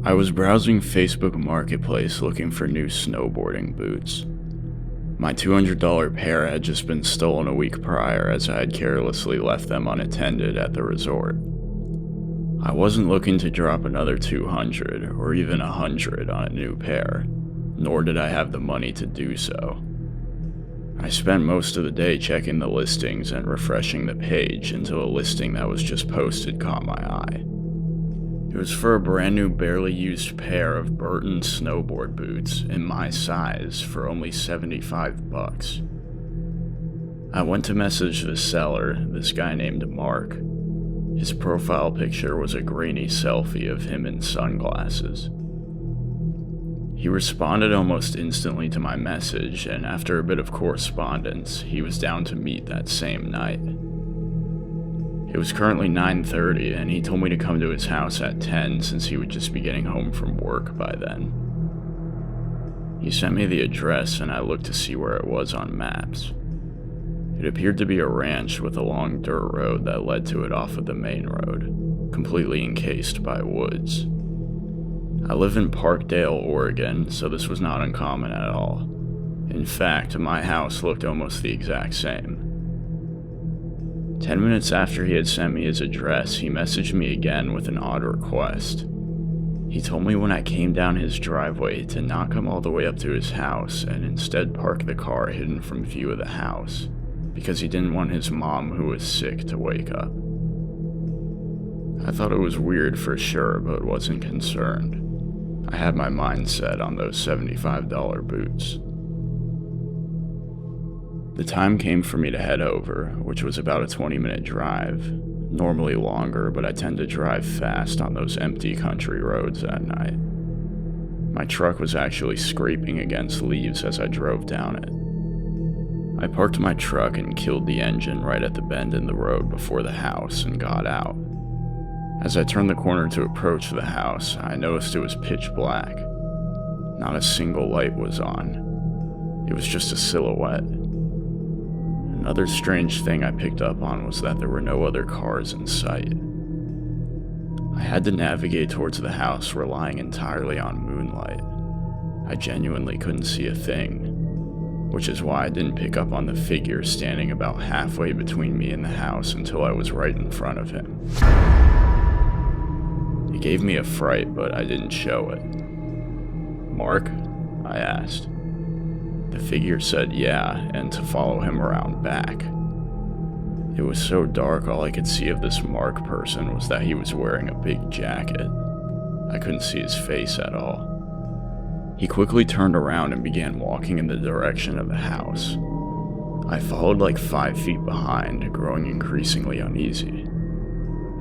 I was browsing Facebook Marketplace looking for new snowboarding boots. My $200 pair had just been stolen a week prior as I had carelessly left them unattended at the resort. I wasn't looking to drop another $200 or even $100 on a new pair, nor did I have the money to do so. I spent most of the day checking the listings and refreshing the page until a listing that was just posted caught my eye. It was for a brand new barely used pair of Burton snowboard boots in my size for only $75. I went to message the seller, this guy named Mark. His profile picture was a grainy selfie of him in sunglasses. He responded almost instantly to my message, and after a bit of correspondence, he was down to meet that same night. It was currently 9:30, and he told me to come to his house at 10 since he would just be getting home from work by then. He sent me the address, and I looked to see where it was on maps. It appeared to be a ranch with a long dirt road that led to it off of the main road, completely encased by woods. I live in Parkdale, Oregon, so this was not uncommon at all. In fact, my house looked almost the exact same. 10 minutes after he had sent me his address, he messaged me again with an odd request. He told me when I came down his driveway to not come all the way up to his house and instead park the car hidden from view of the house, because he didn't want his mom, who was sick, to wake up. I thought it was weird for sure, but wasn't concerned. I had my mind set on those $75 boots. The time came for me to head over, which was about a 20-minute drive. Normally longer, but I tend to drive fast on those empty country roads at night. My truck was actually scraping against leaves as I drove down it. I parked my truck and killed the engine right at the bend in the road before the house and got out. As I turned the corner to approach the house, I noticed it was pitch black. Not a single light was on. It was just a silhouette. Another strange thing I picked up on was that there were no other cars in sight. I had to navigate towards the house relying entirely on moonlight. I genuinely couldn't see a thing, which is why I didn't pick up on the figure standing about halfway between me and the house until I was right in front of him. It gave me a fright, but I didn't show it. "Mark?" I asked. The figure said yeah, and to follow him around back. It was so dark, all I could see of this Mark person was that he was wearing a big jacket. I couldn't see his face at all. He quickly turned around and began walking in the direction of the house. I followed like 5 feet behind, growing increasingly uneasy.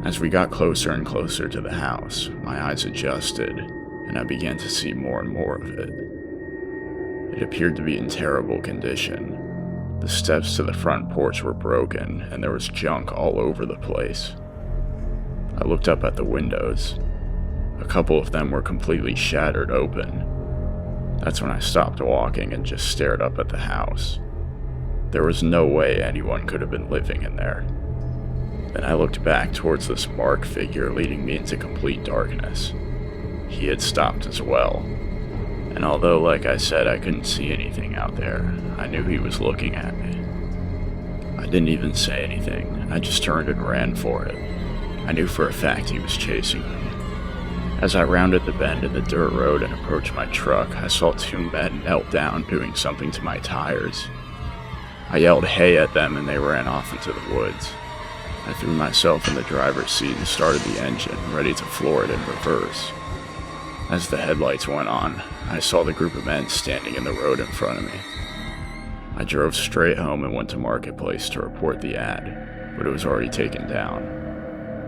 As we got closer and closer to the house, my eyes adjusted, and I began to see more and more of it. It appeared to be in terrible condition. The steps to the front porch were broken, and there was junk all over the place. I looked up at the windows. A couple of them were completely shattered open. That's when I stopped walking and just stared up at the house. There was no way anyone could have been living in there. Then I looked back towards this Mark figure leading me into complete darkness. He had stopped as well. And although, like I said, I couldn't see anything out there, I knew he was looking at me. I didn't even say anything, I just turned and ran for it. I knew for a fact he was chasing me. As I rounded the bend in the dirt road and approached my truck, I saw two men knelt down doing something to my tires. I yelled hey at them and they ran off into the woods. I threw myself in the driver's seat and started the engine, ready to floor it in reverse. As the headlights went on, I saw the group of men standing in the road in front of me. I drove straight home and went to Marketplace to report the ad, but it was already taken down.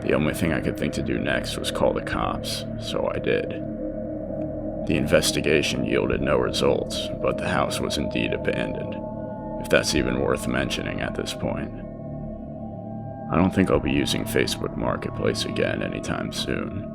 The only thing I could think to do next was call the cops, so I did. The investigation yielded no results, but the house was indeed abandoned, if that's even worth mentioning at this point. I don't think I'll be using Facebook Marketplace again anytime soon.